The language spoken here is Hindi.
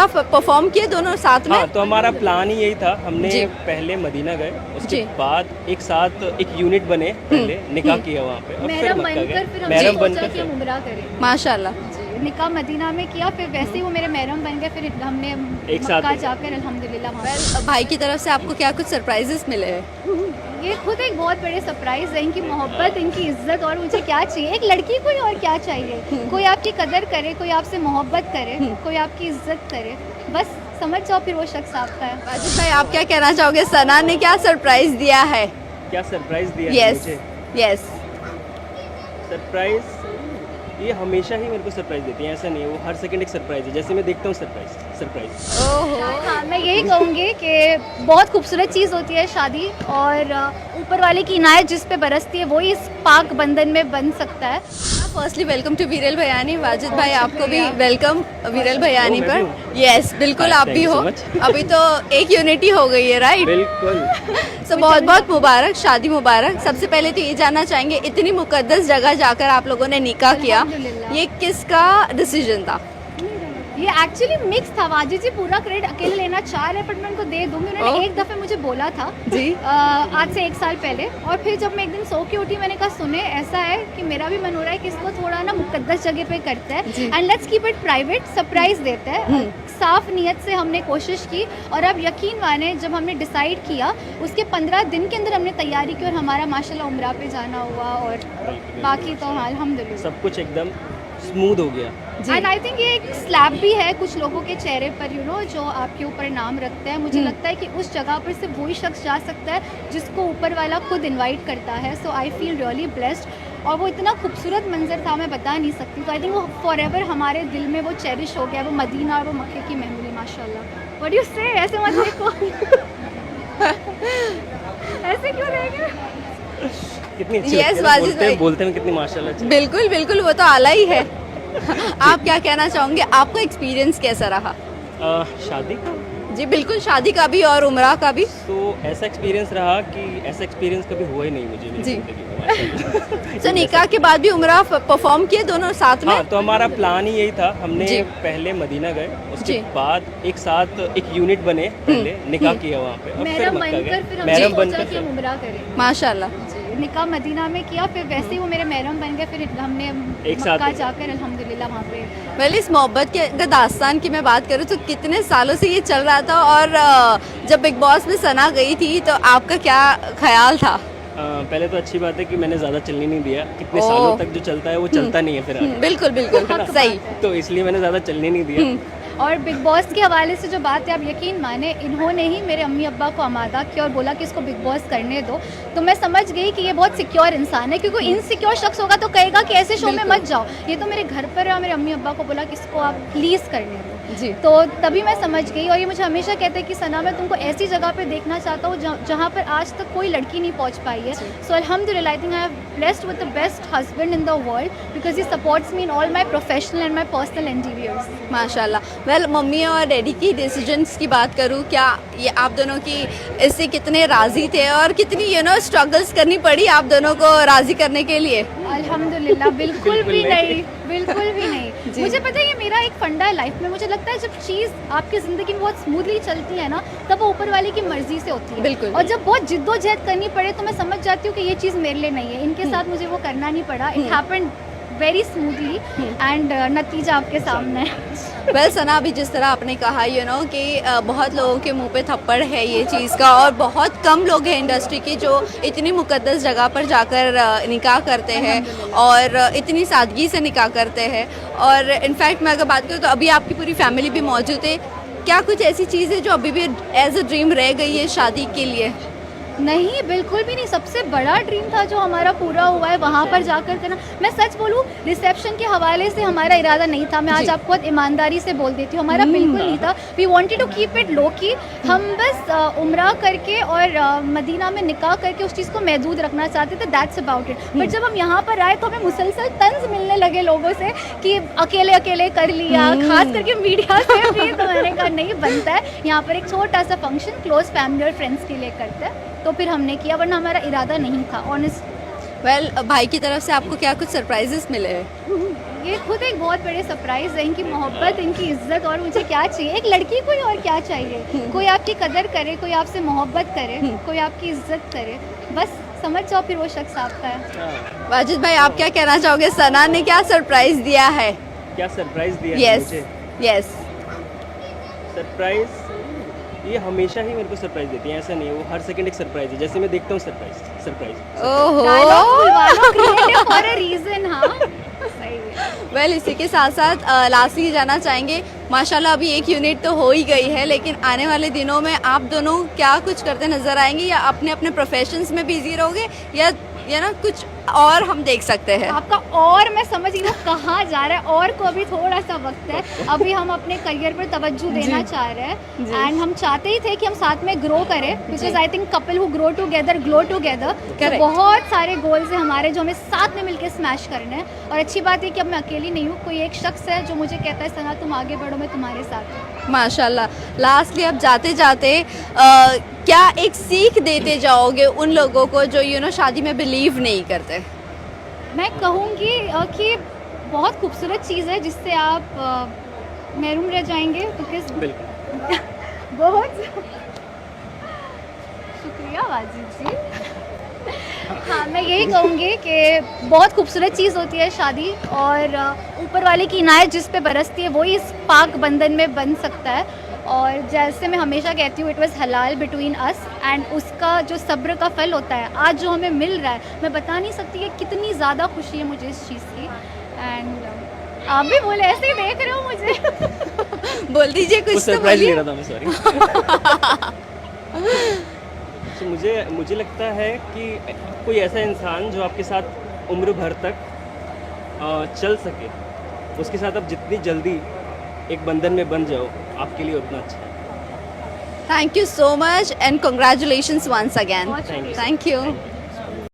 उम्रा परफॉर्म किए दोनों साथ में? हाँ, तो हमारा प्लान ही यही था। हमने जी। पहले मदीना गए, उसके जी। बाद एक साथ एक यूनिट बने, पहले निकाह किया वहाँ पे और फिर महरम मक्का बनकर गए। फिर हमने महरम सोचा बनकर कि हम फिर उम्रा करें। माशाल्लाह। जी, निकाह मदीना में किया, फिर वैसे ही वो मेरे महरम बन गए, फिर हमने एक साथ मक्का ही। जाकर अल्हम्दुलिल्लाह वहाँ वेल, भाई की तरफ से आपको क्या कुछ सरप्राइजेस मिले हैं? ये खुद एक बहुत बड़े सरप्राइज है। इनकी मोहब्बत, इनकी इज्जत, और मुझे क्या चाहिए, एक लड़की को ही और क्या चाहिए। कोई आपकी कदर करे, कोई आपसे मोहब्बत करे, कोई आपकी इज्जत करे, बस समझ जाओ फिर वो शख्स आपका है। वाजिद भाई, आप क्या कहना चाहोगे? सना ने क्या सरप्राइज दिया है? क्या सरप्राइज दिया है यस मुझे? यस। सरप्राइज ये हमेशा ही मेरे को सरप्राइज देती है, ऐसा नहीं है, वो हर सेकंड एक सरप्राइज है। जैसे मैं देखता हूँ सरप्राइज ओहो। हाँ, मैं यही कहूँगी कि बहुत खूबसूरत चीज़ होती है शादी, और ऊपर वाले की इनायत जिस पे बरसती है वही इस पाक बंधन में बन सकता है। फर्स्टली वेलकम टू वीरल भयानी। वाजिद भाई, आपको भी वेलकम वीरल भयानी मैं पर। भी यस, बिल्कुल आप Thank भी you हो। so much. अभी तो एक यूनिटी हो गई है, राइट? बिल्कुल। सो बहुत बहुत मुबारक, शादी मुबारक। सबसे पहले तो ये जानना चाहेंगे, इतनी मुकद्दस जगह जाकर आप लोगों ने निकाह किया, अल्हम्दुलिल्लाह। ये किसका डिसीजन था? ये एक्चुअली मिक्स था। वाजिद जी पूरा क्रेडिट अकेले लेना चाह रहे, बट मैं उनको दे दूंगी। उन्होंने ओह। एक दफ़े मुझे बोला था जी। आज से 1 साल पहले, और फिर जब मैं एक दिन सो के उठी, मैंने कहा सुने, ऐसा है कि मेरा भी मन हो रहा है कि इसको थोड़ा ना मुकद्दस जगह पे करते जी। हैं, and let's keep it private, surprise देते हैं। साफ नीयत से हमने कोशिश की, और अब यकीन माने जब हमने डिसाइड किया उसके 15 दिन के अंदर हमने तैयारी की, और हमारा माशाल्लाह उम्रा पे जाना हुआ, और बाकी तो हाँ अल्हम्दुलिल्लाह। सब कुछ एकदम स्मूथ हो गया। एंड आई थिंक ये एक स्लैब भी है कुछ लोगों के चेहरे पर, जो आपके ऊपर नाम रखते हैं। मुझे लगता है कि उस जगह पर सिर्फ वही शख्स जा सकता है जिसको ऊपर वाला खुद इनवाइट करता है। सो आई फील रियली ब्लेस्ड, और वो इतना खूबसूरत मंजर था, मैं बता नहीं सकती। तो आई थिंक वो फॉरएवर हमारे दिल में वो चेरिश हो गया, वो मदीना और वो मक्के की मेमोरी। माशाल्लाह। व्हाट यू से, ऐसे मत देखो। ऐसे क्यों देखे? कितनी अच्छी Yes, लगती है ना, वाजिद भाई। बोलते में कितनी माशाल्लाह अच्छी। बिल्कुल बिल्कुल, वो तो आला ही है। आप क्या कहना चाहोगे? आपका एक्सपीरियंस कैसा रहा? शादी का जी बिल्कुल, शादी का भी और उम्रा का भी। तो ऐसा एक्सपीरियंस रहा कि ऐसा एक्सपीरियंस कभी हुआ ही नहीं मुझे मेरी जी। जिंदगी में, माशाल्लाह। सो निकाह के बाद भी उम्रा परफॉर्म किए दोनों साथ में? हाँ, तो हमारा प्लान ही यही था। हमने जी। पहले मदीना गए, उसके जी। बाद एक साथ एक यूनिट बने, पहले निकाह किया वहाँ पे और फिर महरम मक्का बनकर गए। फिर हमने महरम सोचा बनकर कि हम फिर उम्रा करें। माशाल्लाह। जी, निकाह मदीना में किया, फिर वैसे ही वो मेरे महरम बन गए, फिर हमने एक साथ मक्का ही। जाकर अल्हम्दुलिल्लाह वहाँ पे। वेल, इस मोहब्बत के अगर दास्तान की मैं बात करूँ तो कितने सालों से ये चल रहा था, और जब बिग बॉस में सना गई थी तो आपका क्या ख्याल था? पहले तो अच्छी बात है कि मैंने ज़्यादा चलने नहीं दिया। कितने ओह। सालों तक जो चलता है वो चलता नहीं है फिर आगे। बिल्कुल बिल्कुल सही। तो इसलिए मैंने ज़्यादा चलने नहीं दिया। और बिग बॉस के हवाले से जो बात है, आप यकीन माने, इन्होंने ही मेरे अम्मी अब्बा को आमादा किया और बोला कि इसको बिग बॉस करने दो। तो मैं समझ गई कि ये बहुत सिक्योर इंसान है, क्योंकि इनसिक्योर शख्स होगा तो कहेगा कि ऐसे शो में मत जाओ। ये तो मेरे घर पर मेरे अम्मी अब्बा को बोला कि इसको आप प्लीज़ करने दो। जी। तो तभी मैं समझ गई, और ये मुझे हमेशा कहते हैं कि सना, मैं तुमको ऐसी जगह पे देखना चाहता हूँ जहाँ पर आज तक कोई लड़की नहीं पहुँच पाई है। सो अल्हम्दुलिल्लाह, I think I have blessed with the best husband in the world, because he supports me in all my professional and my personal endeavours. माशाल्लाह। वेल, मम्मी और डैडी की डिसीजंस की बात करूँ, क्या ये आप दोनों की इससे कितने राज़ी थे, और कितनी स्ट्रगल्स करनी पड़ी आप दोनों को राज़ी करने के लिए? अल्हम्दुलिल्लाह, बिल्कुल भी नहीं। नहीं, बिल्कुल भी नहीं। मुझे पता है, ये मेरा एक फंडा है लाइफ में। मुझे लगता है जब चीज़ आपकी ज़िंदगी में बहुत स्मूथली चलती है ना, तब वो ऊपर वाले की मर्जी से होती है। बिल्कुल। और जब बहुत जिद्दोजहद करनी पड़े तो मैं समझ जाती हूँ कि ये चीज़ मेरे लिए नहीं है। इनके साथ मुझे वो करना नहीं पड़ा। It happened very smoothly, and नतीजा आपके सामने है। वेल सना, अभी जिस तरह आपने कहा कि बहुत लोगों के मुंह पे थप्पड़ है ये चीज़ का, और बहुत कम लोग हैं इंडस्ट्री के जो इतनी मुकद्दस जगह पर जाकर निकाह करते हैं और इतनी सादगी से निकाह करते हैं। और इनफैक्ट मैं अगर बात करूँ तो अभी आपकी पूरी फैमिली भी मौजूद है। क्या कुछ ऐसी चीज़ है जो अभी भी एज अ ड्रीम रह गई है शादी के लिए? नहीं, बिल्कुल भी नहीं। सबसे बड़ा ड्रीम था जो हमारा पूरा हुआ है वहाँ पर जाकर करना। मैं सच बोलूँ, रिसेप्शन के हवाले से हमारा इरादा नहीं था। मैं आज आपको बहुत ईमानदारी से बोल देती हूँ, हमारा बिल्कुल नहीं था। We wanted to keep it low key. हम बस उम्रा करके और मदीना में निकाह करके उस चीज़ को महदूद रखना चाहते थे, दैट्स अबाउट इट। बट जब हम यहाँ पर आए तो हमें मुसलसल तंज मिलने लगे लोगों से कि अकेले अकेले कर लिया, खास करके मीडिया से भी। तो मैंने कहा नहीं बनता है, यहाँ पर एक छोटा सा फंक्शन क्लोज फैमिली और फ्रेंड्स के लिए करते हैं। तो फिर हमने किया, वरना हमारा इरादा नहीं था ऑनेस्ट। वेल भाई की तरफ से आपको क्या कुछ सरप्राइजेस मिले हैं? ये खुद एक बहुत बड़े सरप्राइज है, इनकी मोहब्बत, इनकी इज्जत, और मुझे क्या चाहिए, एक लड़की को ही और क्या चाहिए। कोई आपकी कदर करे, कोई आपसे मोहब्बत करे, कोई आपकी इज्जत करे, बस समझ जाओ फिर वो शख्स आपका है। वाजिद भाई आप क्या कहना चाहोगे, सना ने क्या सरप्राइज दिया है? क्या सरप्राइज दिया है यस मुझे? यस। सरप्राइज ये हमेशा ही मेरे को सरप्राइज देती है, ऐसा नहीं है, वो हर सेकंड एक सरप्राइज है। जैसे मैं देखता हूँ सरप्राइज सरप्राइज ओहो फॉर अ रीजन। हाँ सही है। वेल इसी के साथ साथ लास्टली जाना चाहेंगे, माशाल्लाह अभी एक यूनिट तो हो ही गई है, लेकिन आने वाले दिनों में आप दोनों क्या कुछ करते नजर आएंगे, या अपने अपने प्रोफेशंस में बिजी रहोगे, या ना कुछ और हम देख सकते हैं? आपका और मैं समझ रही हूँ कहाँ जा रहा है, और को अभी थोड़ा सा वक्त है, अभी हम अपने करियर पर तवज्जो देना चाह रहे हैं, एंड हम चाहते ही थे कि हम साथ में ग्रो करें, because I think couple who grow together glow together. Correct. बहुत सारे गोल्स हैं हमारे जो हमें साथ में मिलकर स्मैश करने हैं, और अच्छी बात है कि अब मैं अकेली नहीं हूँ, कोई एक शख्स है जो मुझे कहता है सना तुम आगे बढ़ो, मैं तुम्हारे साथ हूँ। माशाल्लाह। लास्टली अब जाते जाते क्या एक सीख देते जाओगे उन लोगों को जो शादी में बिलीव नहीं करते? मैं कहूँगी कि बहुत खूबसूरत चीज़ है जिससे आप महरूम रह जाएंगे, बिकॉज बिल्कुल। बहुत शुक्रिया वाजिद जी। हाँ मैं यही कहूँगी कि बहुत खूबसूरत चीज़ होती है शादी, और ऊपर वाले की इनायत जिस पे बरसती है वही इस पाक बंधन में बन सकता है। और जैसे मैं हमेशा कहती हूँ, इट वाज हलाल बिटवीन अस, एंड उसका जो सब्र का फल होता है आज जो हमें मिल रहा है, मैं बता नहीं सकती कि कितनी ज़्यादा खुशी है मुझे इस चीज़ की। एंड आप भी बोले, ऐसे ही देख रहे हो मुझे। बोल दीजिए वो कुछ तो सरप्राइज ले बोलिए। रहा था मैं, सॉरी। तो मुझे लगता है कि कोई ऐसा इंसान जो आपके साथ उम्र भर तक चल सके, उसके साथ आप जितनी जल्दी एक बंधन में बन जाओ, आपके लिए उतना अच्छा है। Thank you so much and congratulations once again. बहुत शुक्रिया। Thank you.